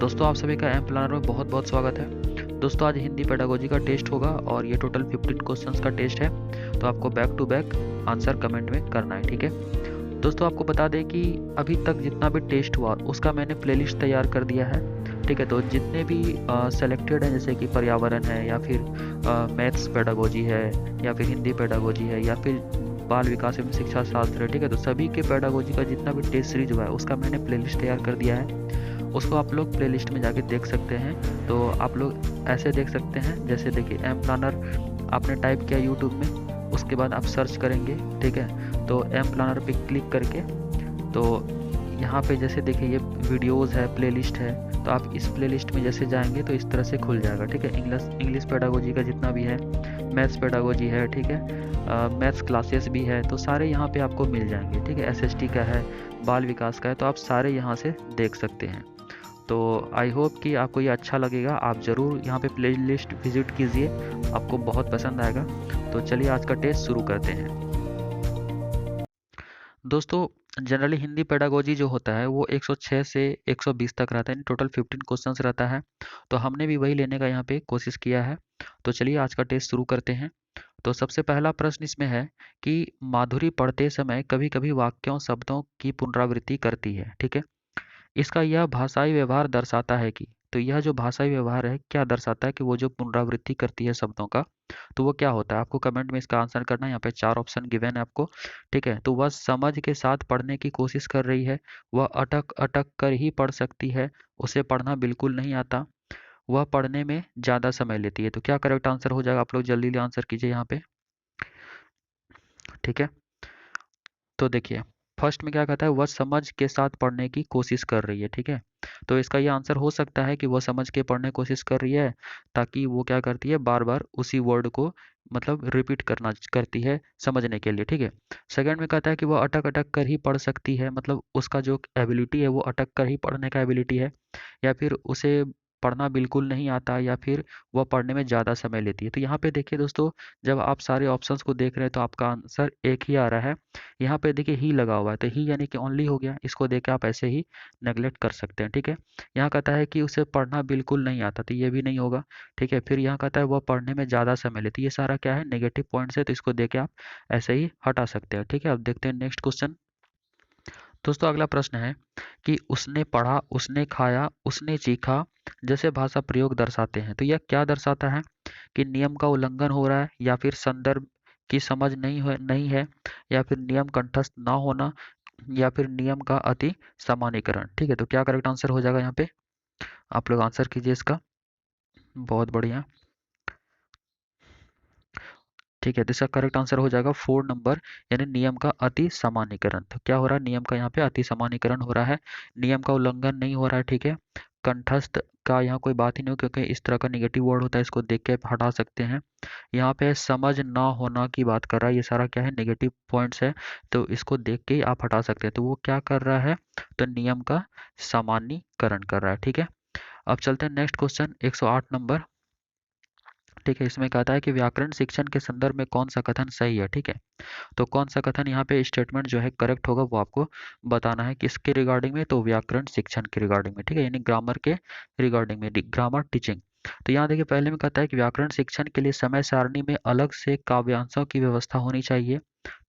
दोस्तों आप सभी का एम प्लानर में बहुत बहुत स्वागत है। दोस्तों आज हिंदी पेडागोजी का टेस्ट होगा और ये टोटल 15 क्वेश्चंस का टेस्ट है। तो आपको back to back answer comment में करना है, ठीक है। दोस्तों आपको बता दें कि अभी तक जितना भी टेस्ट हुआ उसका मैंने प्लेलिस्ट तैयार कर दिया है, ठीक है। तो जितने भी सेलेक्टेड हैं, जैसे कि पर्यावरण है या फिर मैथ्स पेडागोजी है या फिर हिंदी पेडागोजी है या फिर बाल विकास एवं शिक्षा शास्त्र है, ठीक है। तो सभी के पेडागोजी का जितना भी टेस्ट सीरीज हुआ है उसका मैंने प्लेलिस्ट तैयार कर दिया है। उसको आप लोग प्लेलिस्ट में जाके देख सकते हैं। तो आप लोग ऐसे देख सकते हैं, जैसे देखिए एम प्लानर आपने टाइप किया यूट्यूब में, उसके बाद आप सर्च करेंगे, ठीक है। तो एम प्लानर पे क्लिक करके तो यहाँ पे जैसे देखिए ये वीडियोज़ है, प्लेलिस्ट है। तो आप इस प्लेलिस्ट में जैसे जाएंगे तो इस तरह से खुल जाएगा, ठीक है। इंग्लिश पेडागोजी का जितना भी है, मैथ्स पेडागोजी है, ठीक है, मैथ्स क्लासेस भी है, तो सारे यहाँ पे आपको मिल जाएंगे, ठीक है। एसएसटी का है, बाल विकास का है, तो आप सारे यहाँ से देख सकते हैं। तो आई होप कि आपको ये अच्छा लगेगा। आप ज़रूर यहाँ पे प्लेलिस्ट विजिट कीजिए, आपको बहुत पसंद आएगा। तो चलिए आज का टेस्ट शुरू करते हैं। दोस्तों जनरली हिंदी पेडागोजी जो होता है वो 106 से 120 तक रहता है, टोटल 15 क्वेश्चंस रहता है। तो हमने भी वही लेने का यहाँ पे कोशिश किया है। तो चलिए आज का टेस्ट शुरू करते हैं। तो सबसे पहला प्रश्न इसमें है कि माधुरी पढ़ते समय कभी कभी वाक्यों शब्दों की पुनरावृत्ति करती है, ठीक है। इसका यह भाषाई व्यवहार दर्शाता है कि, तो यह जो भाषाई व्यवहार है क्या दर्शाता है कि वो जो पुनरावृत्ति करती है शब्दों का, तो वो क्या होता है। आपको कमेंट में इसका आंसर करना है। यहाँ पे 4 ऑप्शन गिवन है आपको, ठीक है। तो वह समझ के साथ पढ़ने की कोशिश कर रही है, वह अटक अटक कर ही पढ़ सकती है, उसे पढ़ना बिल्कुल नहीं आता, वह पढ़ने में ज़्यादा समय लेती है। तो क्या करेक्ट आंसर हो जाएगा, आप लोग जल्दी आंसर कीजिए यहाँ पे, ठीक है। तो देखिए फर्स्ट में क्या कहता है, वह समझ के साथ पढ़ने की कोशिश कर रही है, ठीक है। तो इसका ये आंसर हो सकता है कि वह समझ के पढ़ने की कोशिश कर रही है, ताकि वो क्या करती है, बार बार उसी वर्ड को मतलब रिपीट करना करती है समझने के लिए, ठीक है। सेकंड में कहता है कि वह अटक अटक कर ही पढ़ सकती है, मतलब उसका जो एबिलिटी है वो अटक कर ही पढ़ने का एबिलिटी है, या फिर उसे पढ़ना बिल्कुल नहीं आता, या फिर वह पढ़ने में ज़्यादा समय लेती है। तो यहाँ पे देखिए दोस्तों, जब आप सारे ऑप्शंस को देख रहे हैं तो आपका आंसर एक ही आ रहा है। यहाँ पे देखिए ही लगा हुआ है, तो ही यानी कि ओनली हो गया। इसको देख के आप ऐसे ही नेगलेक्ट कर सकते हैं, ठीक है। यहाँ कहता है कि उसे पढ़ना बिल्कुल नहीं आता, तो ये भी नहीं होगा, ठीक है। फिर यहाँ कहता है वह पढ़ने में ज़्यादा समय लेती है, ये सारा क्या है, नेगेटिव पॉइंट्स है। तो इसको देख के आप ऐसे ही हटा सकते हैं, ठीक है। अब देखते हैं नेक्स्ट क्वेश्चन। दोस्तों अगला प्रश्न है कि उसने पढ़ा, उसने खाया, उसने चीखा जैसे भाषा प्रयोग दर्शाते हैं। तो यह क्या दर्शाता है कि नियम का उल्लंघन हो रहा है, या फिर संदर्भ की समझ नहीं है, या फिर नियम कंठस्थ ना होना, या फिर नियम का अति सामान्यीकरण, ठीक है। तो क्या करेक्ट आंसर हो जाएगा यहाँ पे, आप लोग आंसर कीजिए इसका। बहुत बढ़िया, ठीक है। तो इसका करेक्ट आंसर हो जाएगा 4 नंबर, यानी नियम का अति सामान्यीकरण। तो क्या हो रहा है, नियम का यहाँ पे अति सामान्यीकरण हो रहा है, नियम का उल्लंघन नहीं हो रहा है, ठीक है। कंठस्थ का यहाँ कोई बात ही नहीं हो, क्योंकि इस तरह का निगेटिव वर्ड होता है, इसको देख के आप हटा सकते हैं। यहाँ पे समझ ना होना की बात कर रहा है, ये सारा क्या है, नेगेटिव पॉइंट्स है। तो इसको देख के ही आप हटा सकते हैं। तो वो क्या कर रहा है, तो नियम का सामान्यीकरण कर रहा है, ठीक है। अब चलते हैं नेक्स्ट क्वेश्चन 108 नंबर, ठीक है। इसमें कहता है कि व्याकरण शिक्षण के संदर्भ में कौन सा कथन सही है, ठीक है। तो कौन सा कथन यहाँ पे स्टेटमेंट जो है करेक्ट होगा वो आपको बताना है। किसके रिगार्डिंग में, तो व्याकरण शिक्षण के रिगार्डिंग में, ठीक है, यानी ग्रामर के रिगार्डिंग में, ग्रामर टीचिंग। तो यहाँ देखिए पहले में कहता है कि व्याकरण शिक्षण के लिए समय सारणी में अलग से काव्यांशों की व्यवस्था होनी चाहिए,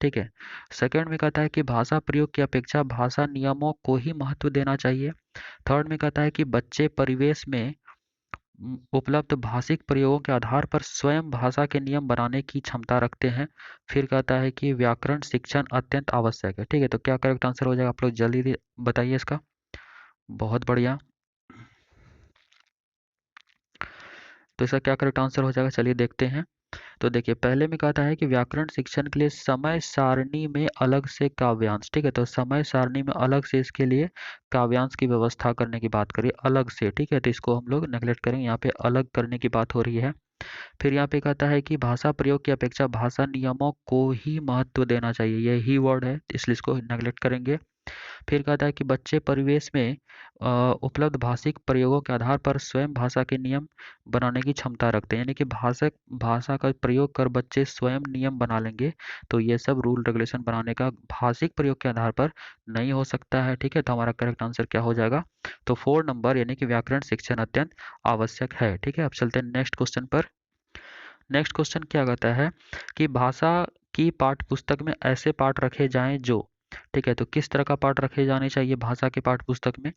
ठीक है। सेकंड में कहता है कि भाषा प्रयोग की अपेक्षा भाषा नियमों को ही महत्व देना चाहिए। थर्ड में कहता है कि बच्चे परिवेश में उपलब्ध भाषिक प्रयोगों के आधार पर स्वयं भाषा के नियम बनाने की क्षमता रखते हैं। फिर कहता है कि व्याकरण शिक्षण अत्यंत आवश्यक है, ठीक है। तो क्या करेक्ट आंसर हो जाएगा, आप लोग जल्दी बताइए इसका। बहुत बढ़िया, तो इसका क्या करेक्ट आंसर हो जाएगा, चलिए देखते हैं। तो देखिए पहले में कहता है कि व्याकरण शिक्षण के लिए समय सारणी में अलग से काव्यांश, ठीक है। तो समय सारणी में अलग से इसके लिए काव्यांश की व्यवस्था करने की बात करिए, अलग से, ठीक है। तो इसको हम लोग नेगलेक्ट करेंगे, यहाँ पे अलग करने की बात हो रही है। फिर यहाँ पे कहता है कि भाषा प्रयोग की अपेक्षा भाषा नियमों को ही महत्व देना चाहिए, ये ही वर्ड है, इसलिए इसको नेगलेक्ट करेंगे। फिर कहता है कि बच्चे परिवेश में उपलब्ध भाषिक प्रयोगों के आधार पर स्वयं भाषा के नियम बनाने की क्षमता रखते हैं, यानी कि भाषा का प्रयोग कर बच्चे स्वयं नियम बना लेंगे। तो ये सब रूल रेगुलेशन बनाने का भाषिक प्रयोग के आधार पर नहीं हो सकता है, ठीक है। तो हमारा करेक्ट आंसर क्या हो जाएगा? तो 4 नंबर यानी कि व्याकरण शिक्षण अत्यंत आवश्यक है, ठीक है। अब चलते हैं नेक्स्ट क्वेश्चन पर। नेक्स्ट क्वेश्चन क्या कहता है कि भाषा की पाठ्य पुस्तक में ऐसे पाठ रखे जाएं जो, ठीक है। तो किस तरह का पाठ रखे जाने चाहिए भाषा के पाठ्य पुस्तक में?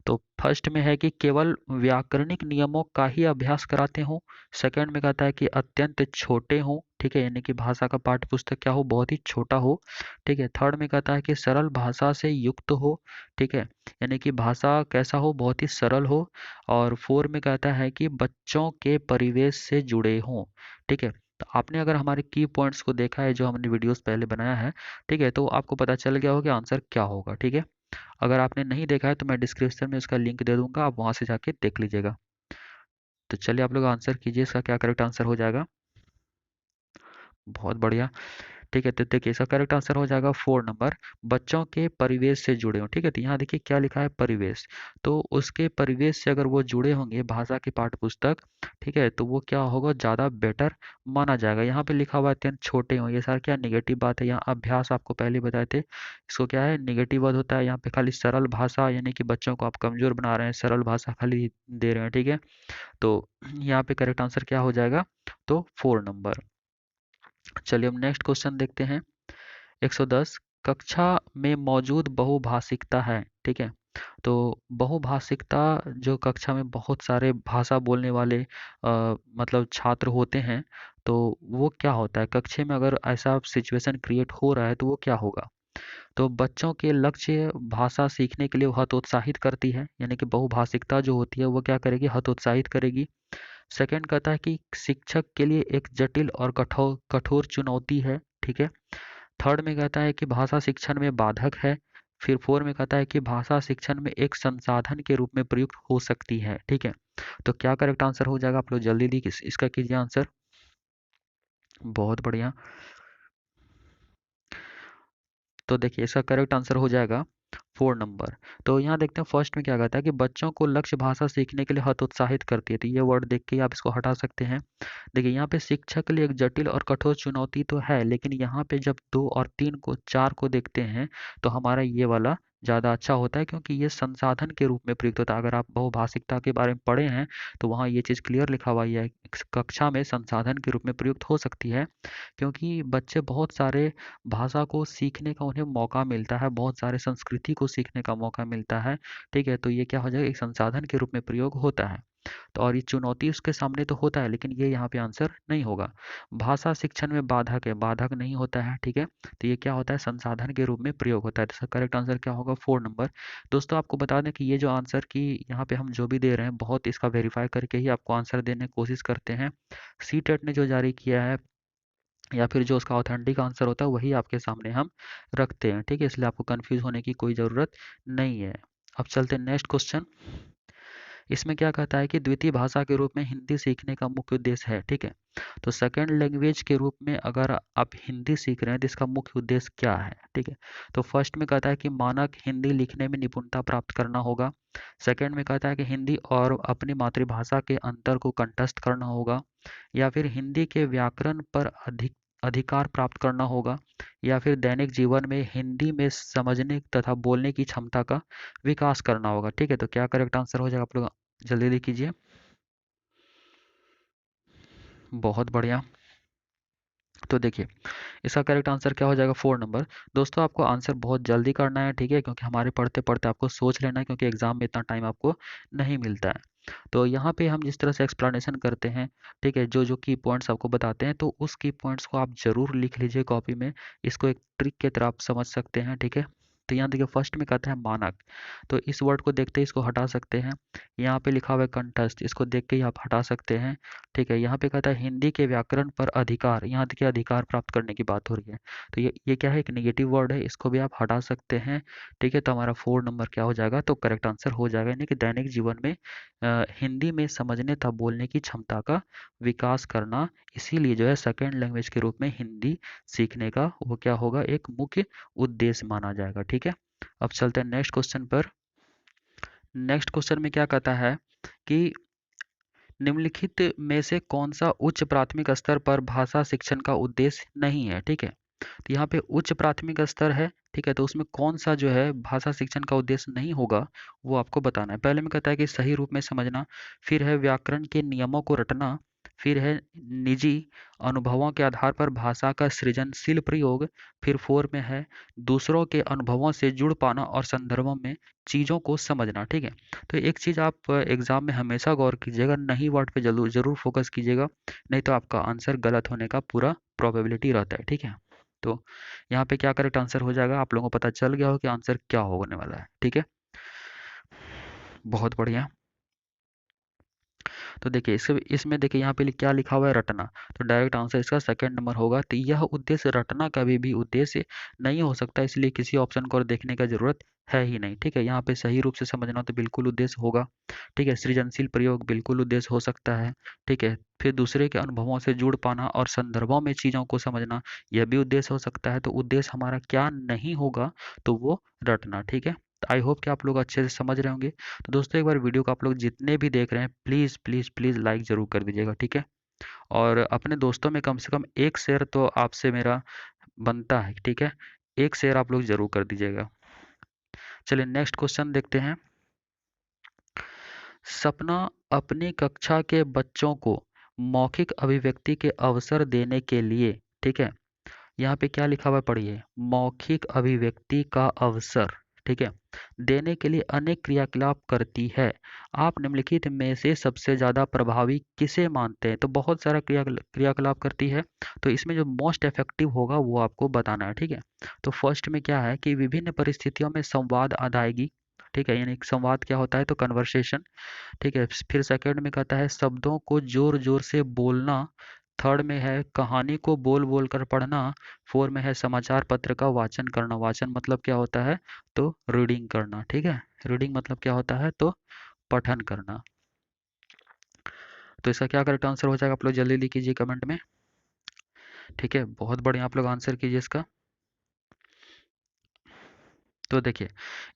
तो फर्स्ट में है कि केवल व्याकरणिक नियमों का ही अभ्यास कराते हों। सेकंड में कहता है कि अत्यंत छोटे हों, ठीक है, यानी कि भाषा का पाठ्य पुस्तक क्या हो, बहुत ही छोटा हो, ठीक है। थर्ड में कहता है कि सरल भाषा से युक्त हो, ठीक है, यानी कि भाषा कैसा हो, बहुत ही सरल हो। और फोर में कहता है कि बच्चों के परिवेश से जुड़े हों, ठीक है। तो आपने अगर हमारे की पॉइंट्स को देखा है जो हमने वीडियोस पहले बनाया है, ठीक है, तो आपको पता चल गया होगा कि आंसर क्या होगा, ठीक है। अगर आपने नहीं देखा है तो मैं डिस्क्रिप्शन में उसका लिंक दे दूंगा, आप वहां से जाके देख लीजिएगा। तो चलिए आप लोग आंसर कीजिए, इसका क्या करेक्ट आंसर हो जाएगा? बहुत बढ़िया, ठीक है। तो देखिए इसका करेक्ट आंसर हो जाएगा 4 नंबर, बच्चों के परिवेश से जुड़े हों, ठीक है। तो यहाँ देखिए क्या लिखा है, परिवेश। तो उसके परिवेश से अगर वो जुड़े होंगे भाषा की पाठ्य पुस्तक, ठीक है, तो वो क्या होगा, ज़्यादा बेटर माना जाएगा। यहाँ पे लिखा हुआ है अत्यंत छोटे हों, ये सारा क्या नेगेटिव बात है। यहाँ अभ्यास आपको पहले बताए थे, इसको क्या है, नेगेटिव वर्ड होता है। यहाँ पे खाली सरल भाषा, यानी कि बच्चों को आप कमजोर बना रहे हैं, सरल भाषा खाली दे रहे हैं, ठीक है। तो यहाँ पे करेक्ट आंसर क्या हो जाएगा? तो 4 नंबर। चलिए हम नेक्स्ट क्वेश्चन देखते हैं। 110, कक्षा में मौजूद बहुभाषिकता है, ठीक है। तो बहुभाषिकता जो कक्षा में बहुत सारे भाषा बोलने वाले मतलब छात्र होते हैं, तो वो क्या होता है कक्षा में, अगर ऐसा सिचुएशन क्रिएट हो रहा है तो वो क्या होगा? तो बच्चों के लक्ष्य भाषा सीखने के लिए वो हतोत्साहित करती है, यानी कि बहुभाषिकता जो होती है वो क्या करेगी, हतोत्साहित करेगी। सेकंड कहता है कि शिक्षक के लिए एक जटिल और कठोर कठोर चुनौती है, ठीक है। थर्ड में कहता है कि भाषा शिक्षण में बाधक है। फिर फोर में कहता है कि भाषा शिक्षण में एक संसाधन के रूप में प्रयुक्त हो सकती है, ठीक है। तो क्या करेक्ट आंसर हो जाएगा? आप लोग जल्दी इसका कीजिए आंसर। बहुत बढ़िया। तो देखिए इसका करेक्ट आंसर हो जाएगा 4 नंबर। तो यहाँ देखते हैं फर्स्ट में क्या कहता है कि बच्चों को लक्ष्य भाषा सीखने के लिए हतोत्साहित करती है, तो ये वर्ड देख के ही आप इसको हटा सकते हैं। देखिए यहाँ पे शिक्षक के लिए एक जटिल और कठोर चुनौती तो है, लेकिन यहाँ पे जब 2 और 3 को 4 को देखते हैं तो हमारा ये वाला ज़्यादा अच्छा होता है, क्योंकि ये संसाधन के रूप में प्रयुक्त होता है। अगर आप बहुभाषिकता के बारे में पढ़े हैं तो वहाँ ये चीज़ क्लियर लिखा हुआ ही है, कक्षा में संसाधन के रूप में प्रयुक्त हो सकती है, क्योंकि बच्चे बहुत सारे भाषा को सीखने का उन्हें मौका मिलता है, बहुत सारे संस्कृति को सीखने का मौका मिलता है, ठीक है। तो ये क्या हो जाएगा, एक संसाधन के रूप में प्रयोग होता है। तो और ये चुनौती उसके सामने तो होता है, लेकिन ये यहाँ पे आंसर नहीं होगा। भाषा शिक्षण में बाधक है, बाधक नहीं होता है, ठीक है। तो ये क्या होता है, संसाधन के रूप में प्रयोग होता है। तो इसका करेक्ट आंसर क्या होगा? 4 नंबर। दोस्तों आपको बता दें कि ये जो आंसर की यहाँ पे हम जो भी दे रहे हैं, बहुत इसका वेरीफाई करके ही आपको आंसर देने की कोशिश करते हैं। सी टेट ने जो जारी किया है या फिर जो उसका ऑथेंटिक आंसर होता है वही आपके सामने हम रखते हैं, ठीक है। इसलिए आपको कंफ्यूज होने की कोई ज़रूरत नहीं है। अब चलते हैं नेक्स्ट क्वेश्चन। इसमें क्या कहता है कि द्वितीय भाषा के रूप में हिंदी सीखने का मुख्य उद्देश्य है, ठीक है। तो सेकेंड लैंग्वेज के रूप में अगर आप हिंदी सीख रहे हैं तो इसका मुख्य उद्देश्य क्या है, ठीक है। तो फर्स्ट में कहता है कि मानक हिंदी लिखने में निपुणता प्राप्त करना होगा। सेकेंड में कहता है कि हिंदी और अपनी मातृभाषा के अंतर को कंठस्थ करना होगा, या फिर हिंदी के व्याकरण पर अधिकार प्राप्त करना होगा, या फिर दैनिक जीवन में हिंदी में समझने तथा बोलने की क्षमता का विकास करना होगा, ठीक है। तो क्या करेक्ट आंसर हो जाएगा? आप लोग जल्दी जल्दी कीजिए। बहुत बढ़िया। तो देखिए इसका करेक्ट आंसर क्या हो जाएगा? 4 नंबर। दोस्तों आपको आंसर बहुत जल्दी करना है, ठीक है, क्योंकि हमारे पढ़ते पढ़ते आपको सोच लेना है, क्योंकि एग्जाम में इतना टाइम आपको नहीं मिलता है। तो यहाँ पे हम जिस तरह से एक्सप्लेनेशन करते हैं, ठीक है, जो जो की पॉइंट्स आपको बताते हैं, तो उस की पॉइंट्स को आप जरूर लिख लीजिए कॉपी में। इसको एक ट्रिक की तरह आप समझ सकते हैं, ठीक है। तो यहाँ देखिए फर्स्ट में कहता है मानक, तो इस वर्ड को देखते ही इसको हटा सकते हैं। यहाँ पे लिखा हुआ है कंठस्थ, इसको देख के ही आप हटा सकते हैं, ठीक है। यहाँ पे कहता है हिंदी के व्याकरण पर अधिकार, यहाँ देखिए अधिकार प्राप्त करने की बात हो रही है, तो ये क्या है, एक नेगेटिव वर्ड है, इसको भी आप हटा सकते हैं, ठीक है। तो हमारा 4 नंबर क्या हो जाएगा? तो करेक्ट आंसर हो जाएगा, यानी कि दैनिक जीवन में हिंदी में समझने तथा बोलने की क्षमता का विकास करना, इसीलिए जो है सेकेंड लैंग्वेज के रूप में हिंदी सीखने का वो क्या होगा, एक मुख्य उद्देश्य माना जाएगा, ठीक है। अब चलते हैं नेक्स्ट क्वेश्चन पर। नेक्स्ट क्वेश्चन में क्या कहता है कि निम्नलिखित में से कौन सा उच्च प्राथमिक स्तर पर भाषा शिक्षण का उद्देश्य नहीं है। ठीक है, तो यहाँ पे उच्च प्राथमिक स्तर है, ठीक है, तो उसमें कौन सा जो है भाषा शिक्षण का उद्देश्य नहीं होगा वो आपको बताना है। पहले में कहता है कि सही रूप में समझना, फिर है व्याकरण के नियमों को रटना, फिर है निजी अनुभवों के आधार पर भाषा का सृजनशील प्रयोग, फिर फोर में है दूसरों के अनुभवों से जुड़ पाना और संदर्भों में चीज़ों को समझना। ठीक है, तो एक चीज़ आप एग्जाम में हमेशा गौर कीजिएगा, नहीं वर्ड पे जरूर जरूर फोकस कीजिएगा, नहीं तो आपका आंसर गलत होने का पूरा प्रोबेबिलिटी रहता है। ठीक है, तो यहाँ पे क्या करेक्ट आंसर हो जाएगा, आप लोगों को पता चल गया हो कि आंसर क्या होने वाला है। ठीक है, बहुत बढ़िया। तो देखिए इसमें देखिए यहाँ पे क्या लिखा हुआ है, रटना, तो डायरेक्ट आंसर इसका सेकंड नंबर होगा। तो यह उद्देश्य रटना कभी भी उद्देश्य नहीं हो सकता, इसलिए किसी ऑप्शन को और देखने का जरूरत है ही नहीं। ठीक है, यहाँ पे सही रूप से समझना तो बिल्कुल उद्देश्य होगा। ठीक है, सृजनशील प्रयोग बिल्कुल उद्देश्य हो सकता है। ठीक है, फिर दूसरे के अनुभवों से जुड़ पाना और संदर्भों में चीज़ों को समझना, यह भी उद्देश्य हो सकता है। तो उद्देश्य हमारा क्या नहीं होगा, तो वो रटना। ठीक है, आई होप कि आप लोग अच्छे से समझ रहे होंगे। तो दोस्तों एक बार वीडियो को आप लोग जितने भी देख रहे हैं प्लीज़ प्लीज़ प्लीज़ लाइक ज़रूर कर दीजिएगा। ठीक है, और अपने दोस्तों में कम से कम एक शेयर तो आपसे मेरा बनता है। ठीक है, एक शेयर आप लोग ज़रूर कर दीजिएगा। चलिए नेक्स्ट क्वेश्चन देखते हैं। सपना अपनी कक्षा के बच्चों को मौखिक अभिव्यक्ति के अवसर देने के लिए, ठीक है, यहाँ पे क्या लिखा हुआ है पढ़िए, मौखिक अभिव्यक्ति का अवसर, ठीक है, देने के लिए अनेक क्रियाकलाप करती है। आप निम्नलिखित में से सबसे ज्यादा प्रभावी किसे मानते हैं। तो बहुत सारा क्रियाकलाप करती है, तो इसमें जो मोस्ट इफेक्टिव होगा वो आपको बताना है। ठीक है, तो फर्स्ट में क्या है कि विभिन्न परिस्थितियों में संवाद अदायगी, ठीक है, यानी संवाद क्या होता है, तो कन्वर्सेशन। ठीक है, फिर सेकंड में कहता है शब्दों को जोर जोर से बोलना, थर्ड में है कहानी को बोल बोल कर पढ़ना, फोर में है समाचार पत्र का वाचन करना। वाचन मतलब क्या होता है, तो रीडिंग करना। ठीक है, रीडिंग मतलब क्या होता है, तो पठन करना। तो इसका क्या करेक्ट आंसर हो जाएगा, आप लोग जल्दी लिखिए कमेंट में। ठीक है, बहुत बढ़िया, आप लोग आंसर कीजिए इसका। तो देखिए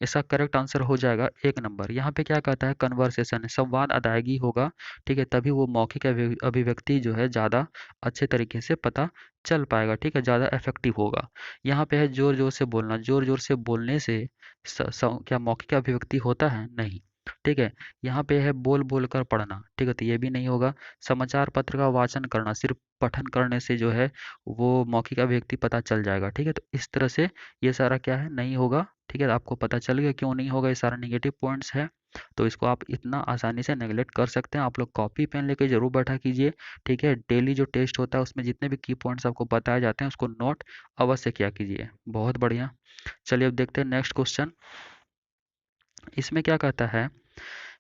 इसका करेक्ट आंसर हो जाएगा एक नंबर। यहाँ पे क्या कहता है, कन्वर्सेशन, संवाद अदायगी होगा। ठीक है, तभी वो मौखिक अभिव्यक्ति जो है ज़्यादा अच्छे तरीके से पता चल पाएगा। ठीक है, ज़्यादा इफेक्टिव होगा। यहाँ पे है जोर जोर से बोलना, जोर जोर से बोलने से क्या मौखिक अभिव्यक्ति होता है, नहीं। ठीक है, यहाँ पे है बोल बोल कर पढ़ना, ठीक है, तो ये भी नहीं होगा। समाचार पत्र का वाचन करना, सिर्फ पठन करने से जो है वो मौखिक अभिव्यक्ति पता चल जाएगा। ठीक है, तो इस तरह से ये सारा क्या है, नहीं होगा। ठीक है, तो आपको पता चल गया क्यों नहीं होगा, ये सारा नेगेटिव पॉइंट्स है। तो इसको आप इतना आसानी से नेगलेक्ट कर सकते हैं। आप लोग कॉपी पेन लेके जरूर बैठा कीजिए। ठीक है, डेली जो टेस्ट होता है उसमें जितने भी की पॉइंट्स आपको बताए जाते हैं उसको नोट अवश्य किया कीजिए। बहुत बढ़िया, चलिए अब देखते हैं नेक्स्ट क्वेश्चन। इसमें क्या कहता है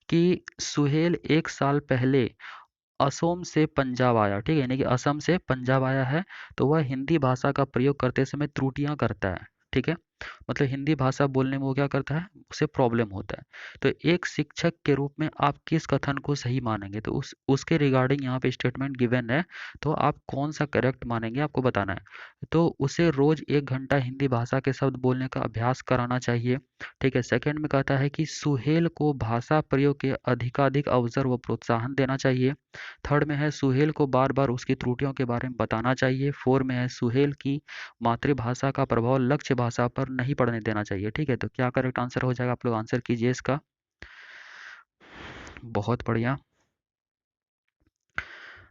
कि सुहेल 1 साल पहले असम से पंजाब आया। ठीक है, यानी कि असम से पंजाब आया है, तो वह हिंदी भाषा का प्रयोग करते समय त्रुटियां करता है। ठीक है, मतलब हिंदी भाषा बोलने में वो क्या करता है, उसे प्रॉब्लम होता है। तो एक शिक्षक के रूप में आप किस कथन को सही मानेंगे, तो उसके रिगार्डिंग यहाँ पे स्टेटमेंट गिवन है, तो आप कौन सा करेक्ट मानेंगे आपको बताना है। तो उसे रोज 1 घंटा हिंदी भाषा के शब्द बोलने का अभ्यास कराना चाहिए। ठीक है, सेकंड में कहता है कि सुहेल को भाषा प्रयोग के अधिकाधिक अवसर व प्रोत्साहन देना चाहिए। थर्ड में है सुहेल को बार बार उसकी त्रुटियों के बारे में बताना चाहिए। फोर में है सुहेल की मातृभाषा का प्रभाव लक्ष्य भाषा पर नहीं पड़ने देना चाहिए। ठीक है, तो क्या करेक्ट आंसर हो जाएगा, आप लोग आंसर कीजिए इसका। बहुत बढ़िया,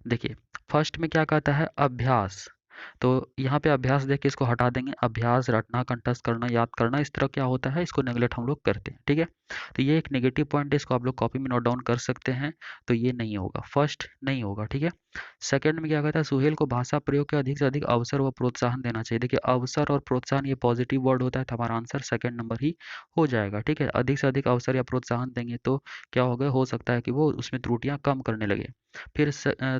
देखिए फर्स्ट में क्या कहता है, अभ्यास। तो यहाँ पे अभ्यास देख के इसको हटा देंगे। अभ्यास, रटना, कंठस्थ करना, याद करना, इस तरह क्या होता है, इसको नेगलेक्ट हम लोग करते हैं। ठीक है, तो ये एक नेगेटिव पॉइंट है, इसको आप लोग कॉपी में नोट डाउन कर सकते हैं। तो ये नहीं होगा, फर्स्ट नहीं होगा। ठीक है, सेकंड में क्या कहता है, सुहेल को भाषा प्रयोग के अधिक से अधिक अवसर व प्रोत्साहन देना चाहिए। देखिए अवसर और प्रोत्साहन ये पॉजिटिव वर्ड होता है, तो हमारा आंसर सेकंड नंबर ही हो जाएगा। ठीक है, अधिक से अधिक अवसर या प्रोत्साहन देंगे तो क्या होगा, हो सकता है कि वो उसमें त्रुटियां कम करने लगे। फिर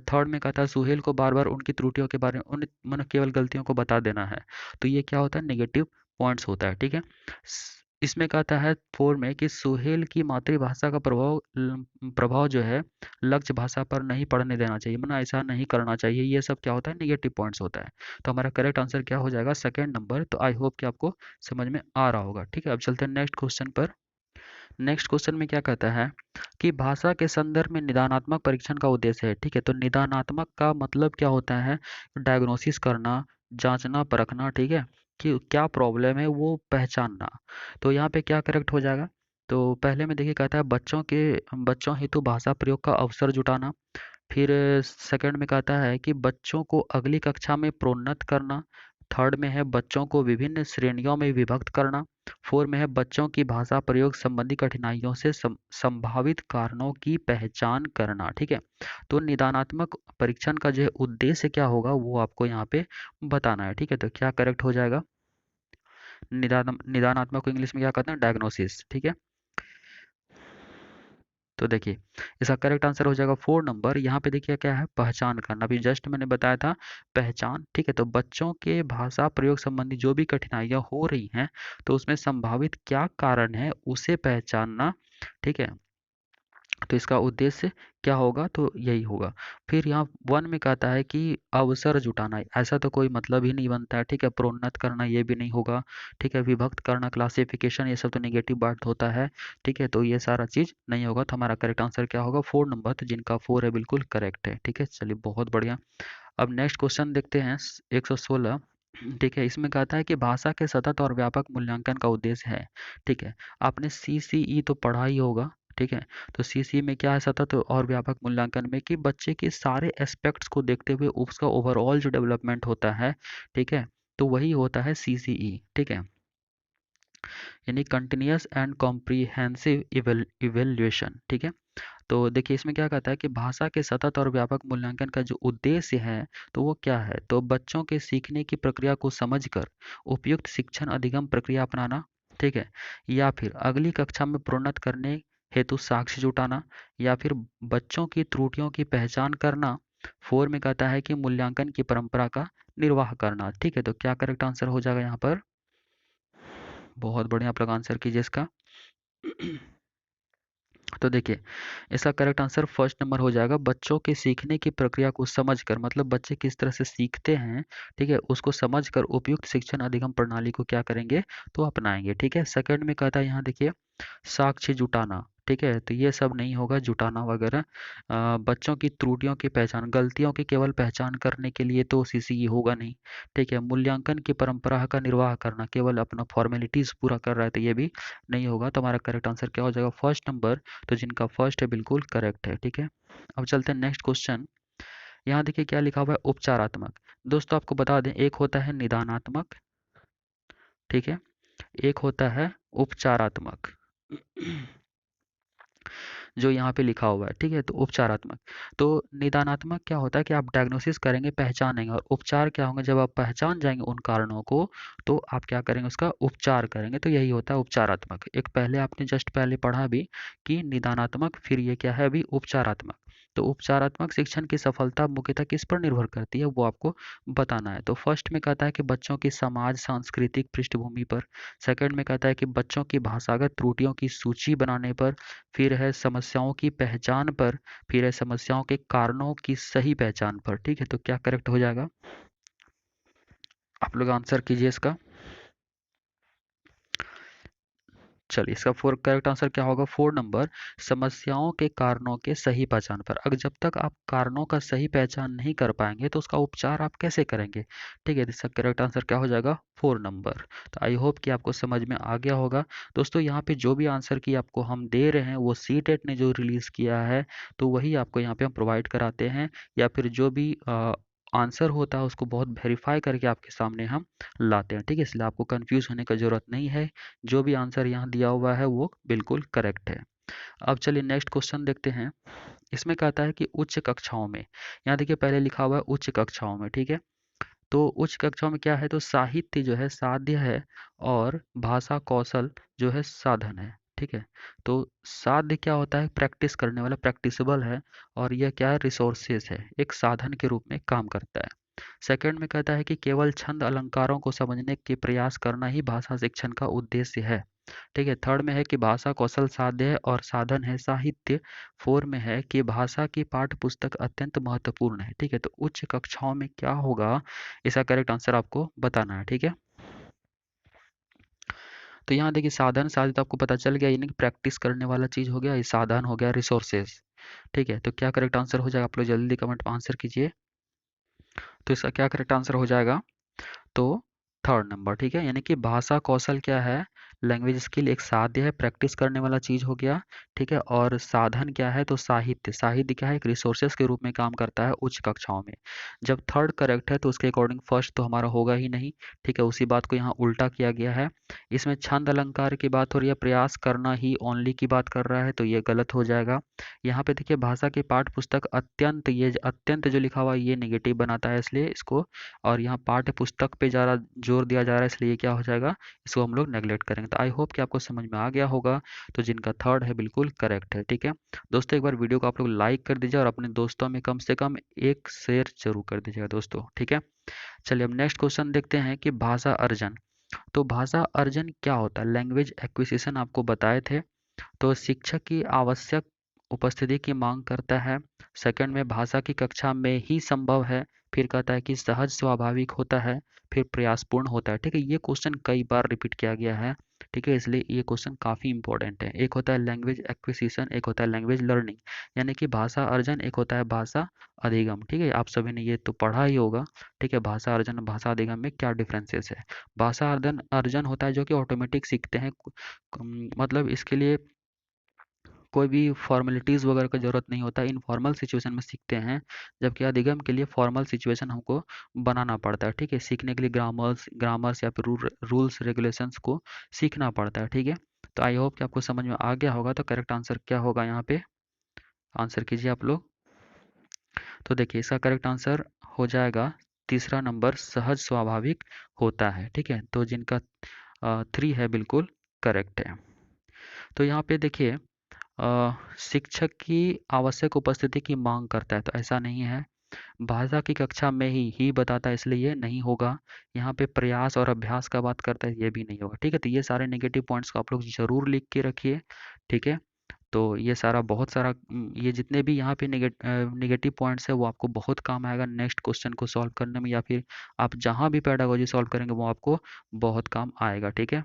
थर्ड में कहता है सुहेल को बार बार उनकी त्रुटियों के बारे में उन केवल गलतियों को बता देना है। तो ये क्या होता है, नेगेटिव पॉइंट्स होता है। ठीक है, इसमें कहता है 4 में कि सुहेल की मातृभाषा का प्रभाव जो है लक्ष्य भाषा पर नहीं पड़ने देना चाहिए, मतलब ऐसा नहीं करना चाहिए। ये सब क्या होता है, नेगेटिव पॉइंट्स होता है। तो हमारा करेक्ट आंसर क्या हो जाएगा, सेकंड नंबर। तो आई होप कि आपको समझ में आ रहा होगा। ठीक है, अब चलते हैं नेक्स्ट क्वेश्चन पर। नेक्स्ट क्वेश्चन में क्या कहता है कि भाषा के संदर्भ में निदानात्मक परीक्षण का उद्देश्य है। ठीक है, तो निदानात्मक का मतलब क्या होता है, डायग्नोसिस करना, जांचना परखना, ठीक है, कि क्या प्रॉब्लम है वो पहचानना। तो यहाँ पे क्या करेक्ट हो जाएगा, तो पहले में देखिए कहता है बच्चों हेतु भाषा प्रयोग का अवसर जुटाना। फिर सेकंड में कहता है कि बच्चों को अगली कक्षा में प्रोन्नत करना। थर्ड में है बच्चों को विभिन्न श्रेणियों में विभक्त करना। फोर में है बच्चों की भाषा प्रयोग संबंधी कठिनाइयों से संभावित कारणों की पहचान करना। ठीक है, तो निदानात्मक परीक्षण का जो उद्देश्य क्या होगा वो आपको यहाँ पे बताना है। ठीक है, तो क्या करेक्ट हो जाएगा, निदानात्मक को इंग्लिश में क्या कहते हैं, डायग्नोसिस। ठीक है, तो देखिए इसका करेक्ट आंसर हो जाएगा 4 नंबर। यहाँ पे देखिए क्या है, पहचान करना, अभी जस्ट मैंने बताया था पहचान। ठीक है, तो बच्चों के भाषा प्रयोग संबंधी जो भी कठिनाइयाँ हो रही हैं तो उसमें संभावित क्या कारण है उसे पहचानना। ठीक है, तो इसका उद्देश्य क्या होगा, तो यही होगा। फिर यहाँ वन में कहता है कि अवसर जुटाना, ऐसा तो कोई मतलब ही नहीं बनता है। ठीक है, प्रोन्नत करना ये भी नहीं होगा। ठीक है, विभक्त करना, क्लासिफिकेशन, ये सब तो नेगेटिव बात होता है। ठीक है, तो ये सारा चीज़ नहीं होगा। तो हमारा करेक्ट आंसर क्या होगा, 4 नंबर। तो जिनका 4 है बिल्कुल करेक्ट है। ठीक है, चलिए बहुत बढ़िया। अब नेक्स्ट क्वेश्चन देखते हैं 116। ठीक है, इसमें कहता है कि भाषा के सतत और व्यापक मूल्यांकन का उद्देश्य है। ठीक है, आपने सीसीई तो पढ़ा ही होगा। ठीक है, तो सीसीई में क्या है, सतत और व्यापक मूल्यांकन में कि बच्चे के सारे एस्पेक्ट्स को देखते हुए उसका ओवरऑल जो डेवलपमेंट होता है, ठीक है, तो वही होता है सीसीई। ठीक है, यानी कंटिन्यूअस एंड कॉम्प्रिहेंसिव इवेल्युएशन। ठीक है, तो देखिए इसमें क्या कहता है कि भाषा के सतत और व्यापक मूल्यांकन का जो उद्देश्य है तो वो क्या है, तो बच्चों के सीखने की प्रक्रिया को समझकर उपयुक्त शिक्षण अधिगम प्रक्रिया अपनाना। ठीक है, या फिर अगली कक्षा में प्रोन्नत करने हेतु साक्ष्य जुटाना, या फिर बच्चों की त्रुटियों की पहचान करना। फोर में कहता है कि मूल्यांकन की परंपरा का निर्वाह करना। ठीक है, तो क्या करेक्ट आंसर हो जाएगा यहाँ पर, बहुत बढ़िया, आप लोग आंसर कीजिए इसका। तो देखिए इसका करेक्ट आंसर फर्स्ट नंबर हो जाएगा, बच्चों के सीखने की प्रक्रिया को समझकर, मतलब बच्चे किस तरह से सीखते हैं, ठीक है, उसको समझकर उपयुक्त शिक्षण अधिगम प्रणाली को क्या करेंगे, तो अपनाएंगे। ठीक है, सेकंड में कहता है यहाँ देखिए साक्ष्य जुटाना। ठीक है, तो ये सब नहीं होगा जुटाना वगैरह। बच्चों की त्रुटियों की पहचान, गलतियों की केवल पहचान करने के लिए तो सीसीई होगा नहीं। ठीक है, मूल्यांकन की परंपरा का निर्वाह करना, केवल अपना फॉर्मेलिटीज पूरा कर रहा है तो ये भी नहीं होगा। तो हमारा करेक्ट आंसर क्या हो जाएगा, फर्स्ट नंबर। तो जिनका फर्स्ट है बिल्कुल करेक्ट है। ठीक है, अब चलते हैं नेक्स्ट क्वेश्चन। यहाँ देखिए क्या लिखा हुआ है, उपचारात्मक। दोस्तों आपको बता दें, एक होता है निदानात्मक, ठीक है, एक होता है उपचारात्मक जो यहाँ पे लिखा हुआ है। ठीक है, तो उपचारात्मक। तो निदानात्मक क्या होता है कि आप डायग्नोसिस करेंगे, पहचानेंगे, और उपचार क्या होंगे, जब आप पहचान जाएंगे उन कारणों को तो आप क्या करेंगे, उसका उपचार करेंगे। तो यही होता है उपचारात्मक। एक पहले आपने जस्ट पहले पढ़ा भी कि निदानात्मक, फिर ये क्या है अभी उपचारात्मक। तो उपचारात्मक शिक्षण की सफलता मुख्यतः किस पर निर्भर करती है वो आपको बताना है। तो फर्स्ट में कहता है कि बच्चों की समाज सांस्कृतिक पृष्ठभूमि पर। सेकंड में कहता है कि बच्चों की भाषागत त्रुटियों की सूची बनाने पर। फिर है समस्याओं की पहचान पर। फिर है समस्याओं के कारणों की सही पहचान पर। ठीक है, तो क्या करेक्ट हो जाएगा, आप लोग आंसर कीजिए इसका। चलिए इसका फोर करेक्ट आंसर क्या होगा, 4 नंबर, समस्याओं के कारणों के सही पहचान पर। अगर जब तक आप कारणों का सही पहचान नहीं कर पाएंगे तो उसका उपचार आप कैसे करेंगे। ठीक है, तो इसका करेक्ट आंसर क्या हो जाएगा, 4 नंबर। तो आई होप कि आपको समझ में आ गया होगा। दोस्तों यहाँ पे जो भी आंसर की आपको हम दे रहे हैं वो सीटेट ने जो रिलीज़ किया है तो वही आपको यहाँ पे हम प्रोवाइड कराते हैं, या फिर जो भी आंसर होता है उसको बहुत वेरीफाई करके आपके सामने हम लाते हैं। ठीक है, इसलिए आपको कंफ्यूज होने की ज़रूरत नहीं है, जो भी आंसर यहाँ दिया हुआ है वो बिल्कुल करेक्ट है। अब चलिए नेक्स्ट क्वेश्चन देखते हैं। इसमें कहता है कि उच्च कक्षाओं में, यहाँ देखिए पहले लिखा हुआ है उच्च कक्षाओं में। ठीक है, तो उच्च कक्षाओं में क्या है, तो साहित्य जो है साध्य है और भाषा कौशल जो है साधन है। ठीक है, तो साध्य क्या होता है, प्रैक्टिस करने वाला, प्रैक्टिसेबल है, और यह क्या है, रिसोर्सेज है, एक साधन के रूप में काम करता है। सेकंड में कहता है कि केवल छंद अलंकारों को समझने के प्रयास करना ही भाषा शिक्षण का उद्देश्य है। ठीक है। थर्ड में है कि भाषा कौशल साध्य है और साधन है साहित्य। फोर में है कि भाषा की पाठ्य पुस्तक अत्यंत महत्वपूर्ण है। ठीक है, तो उच्च कक्षाओं में क्या होगा, इसका करेक्ट आंसर आपको बताना है। ठीक है, तो यहाँ देखिए साधन साध्य तो आपको पता चल गया, यानी कि प्रैक्टिस करने वाला चीज हो गया, ये साधन हो गया रिसोर्सेज। ठीक है, तो क्या करेक्ट आंसर हो जाएगा, आप लोग जल्दी कमेंट में आंसर कीजिए। तो इसका क्या करेक्ट आंसर हो जाएगा, तो थर्ड नंबर। ठीक है, यानी कि भाषा कौशल क्या है, लैंग्वेज स्किल एक साध्य है, प्रैक्टिस करने वाला चीज हो गया। ठीक है, और साधन क्या है, तो साहित्य, साहित्य क्या है, एक रिसोर्सेस के रूप में काम करता है उच्च कक्षाओं में। जब थर्ड करेक्ट है तो उसके अकॉर्डिंग फर्स्ट तो हमारा होगा ही नहीं। ठीक है, उसी बात को यहाँ उल्टा किया गया है। इसमें छंद अलंकार की बात हो रही है, प्रयास करना ही ओनली की बात कर रहा है, तो ये गलत हो जाएगा। यहाँ पे देखिए भाषा की पाठ्य पुस्तक अत्यंत, ये अत्यंत जो लिखा हुआ है ये नेगेटिव बनाता है, इसलिए इसको, और यहाँ पाठ्य पुस्तक पे ज़्यादा जोर दिया जा रहा है, इसलिए क्या हो जाएगा, इसको हम लोग नेगलेक्ट करेंगे। तो आई होप कि आपको समझ में आ गया होगा, तो जिनका थर्ड है बिल्कुल करेक्ट है। ठीक है दोस्तों, एक बार वीडियो को आप लोग लाइक कर दीजिए और अपने दोस्तों में कम से कम एक शेयर जरूर कर दीजिएगा दोस्तों। ठीक है, चलिए अब नेक्स्ट क्वेश्चन देखते हैं कि भाषा अर्जन। तो भाषा अर्जन क्या होता है, लैंग्वेज एक्विजिशन आपको बताए थे। तो शिक्षक की आवश्यक उपस्थिति की मांग करता है। सेकंड में भाषा की कक्षा में ही संभव है। फिर कहता है कि सहज स्वाभाविक होता है। फिर प्रयासपूर्ण होता है। ठीक है, ये क्वेश्चन कई बार रिपीट किया गया है। ठीक है, इसलिए ये क्वेश्चन काफ़ी इंपॉर्टेंट है। एक होता है लैंग्वेज एक्विजिशन, एक होता है लैंग्वेज लर्निंग, यानी कि भाषा अर्जन, एक होता है भाषा अधिगम। ठीक है, आप सभी ने ये तो पढ़ा ही होगा। ठीक है, भाषा अर्जन और भाषा अधिगम में क्या डिफरेंसेस है। भाषा अर्जन अर्जन होता है जो कि ऑटोमेटिक सीखते हैं, मतलब इसके लिए कोई भी फॉर्मेलिटीज़ वगैरह का ज़रूरत नहीं होता, इनफॉर्मल सिचुएशन में सीखते हैं। जबकि अधिगम के लिए फॉर्मल सिचुएशन हमको बनाना पड़ता है। ठीक है, सीखने के लिए ग्रामर्स ग्रामर्स या फिर रूल्स रेगुलेशंस को सीखना पड़ता है। ठीक है, तो आई होप कि आपको समझ में आ गया होगा। तो करेक्ट आंसर क्या होगा, यहाँ पे आंसर कीजिए आप लोग। तो देखिए इसका करेक्ट आंसर हो जाएगा तीसरा नंबर, सहज स्वाभाविक होता है। ठीक है, तो जिनका थ्री है बिल्कुल करेक्ट है। तो यहाँ पे देखिए शिक्षक की आवश्यक उपस्थिति की मांग करता है, तो ऐसा नहीं है। भाषा की कक्षा में ही बताता है, इसलिए ये नहीं होगा। यहाँ पे प्रयास और अभ्यास का बात करता है, ये भी नहीं होगा। ठीक है, तो ये सारे नेगेटिव पॉइंट्स को आप लोग जरूर लिख के रखिए। ठीक है, तो ये सारा बहुत सारा ये जितने भी यहाँ पे नेगेटिव पॉइंट्स है वो आपको बहुत काम आएगा नेक्स्ट क्वेश्चन को सॉल्व करने में, या फिर आप जहाँ भी पेडागोजी सॉल्व करेंगे वो आपको बहुत काम आएगा। ठीक है,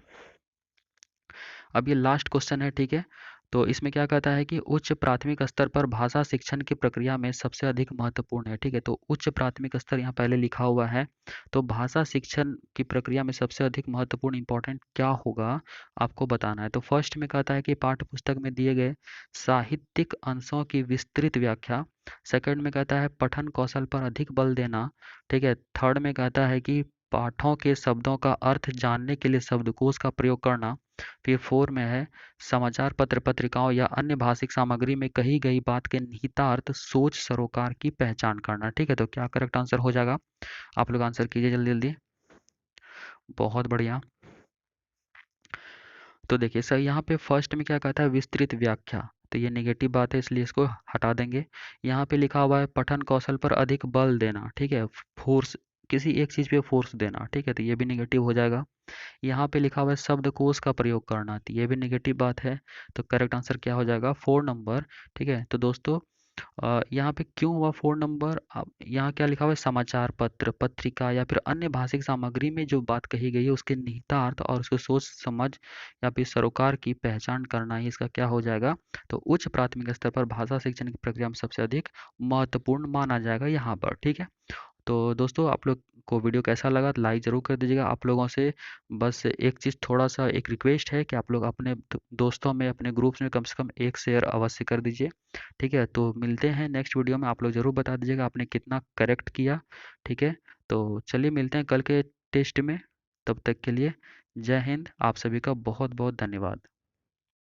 अब ये लास्ट क्वेश्चन है। ठीक है, तो इसमें क्या कहता है कि उच्च प्राथमिक स्तर पर भाषा शिक्षण की प्रक्रिया में सबसे अधिक महत्वपूर्ण है। ठीक है, तो उच्च प्राथमिक स्तर यहाँ पहले लिखा हुआ है, तो भाषा शिक्षण की प्रक्रिया में सबसे अधिक महत्वपूर्ण इंपॉर्टेंट क्या होगा आपको बताना है। तो फर्स्ट में कहता है कि पाठ्य पुस्तक में दिए गए साहित्यिक अंशों की विस्तृत व्याख्या। सेकंड में कहता है पठन कौशल पर अधिक बल देना। ठीक है, थर्ड में कहता है कि पाठों के शब्दों का अर्थ जानने के लिए शब्दकोश का प्रयोग करना। फिर फोर में है समाचार पत्र पत्रिकाओं या अन्य भाषिक सामग्री में कही गई बात के निहितार्थ सोच सरोकार की पहचान करना। ठीक है, तो क्या करेक्ट आंसर हो जाएगा, आप लोग आंसर कीजिए जल्दी जल्दी। बहुत बढ़िया। तो देखिए सर यहाँ पे फर्स्ट में क्या कहता है विस्तृत व्याख्या, तो ये नेगेटिव बात है इसलिए इसको हटा देंगे। यहाँ पे लिखा हुआ है पठन कौशल पर अधिक बल देना। ठीक है, फोर्स, किसी एक चीज़ पे फोर्स देना। ठीक है, तो ये भी नेगेटिव हो जाएगा। यहाँ पे लिखा हुआ है शब्दकोश का प्रयोग करना, तो ये भी नेगेटिव बात है। तो करेक्ट आंसर क्या हो जाएगा, फोर नंबर। ठीक है, तो दोस्तों यहाँ पे क्यों हुआ फोर नंबर, अब यहाँ क्या लिखा हुआ है समाचार पत्र पत्रिका या फिर अन्य भाषिक सामग्री में जो बात कही गई है उसके निहितार्थ और उसको सोच समझ या फिर सरोकार की पहचान करना ही इसका क्या हो जाएगा, तो उच्च प्राथमिक स्तर पर भाषा शिक्षण की प्रक्रिया में सबसे अधिक महत्वपूर्ण माना जाएगा यहाँ पर। ठीक है, तो दोस्तों आप लोग को वीडियो कैसा लगा तो लाइक ज़रूर कर दीजिएगा। आप लोगों से बस एक चीज़, थोड़ा सा एक रिक्वेस्ट है कि आप लोग अपने दोस्तों में अपने ग्रुप्स में कम से कम एक शेयर अवश्य कर दीजिए। ठीक है, तो मिलते हैं नेक्स्ट वीडियो में। आप लोग ज़रूर बता दीजिएगा आपने कितना करेक्ट किया। ठीक है, तो चलिए मिलते हैं कल के टेस्ट में। तब तक के लिए जय हिंद, आप सभी का बहुत बहुत धन्यवाद।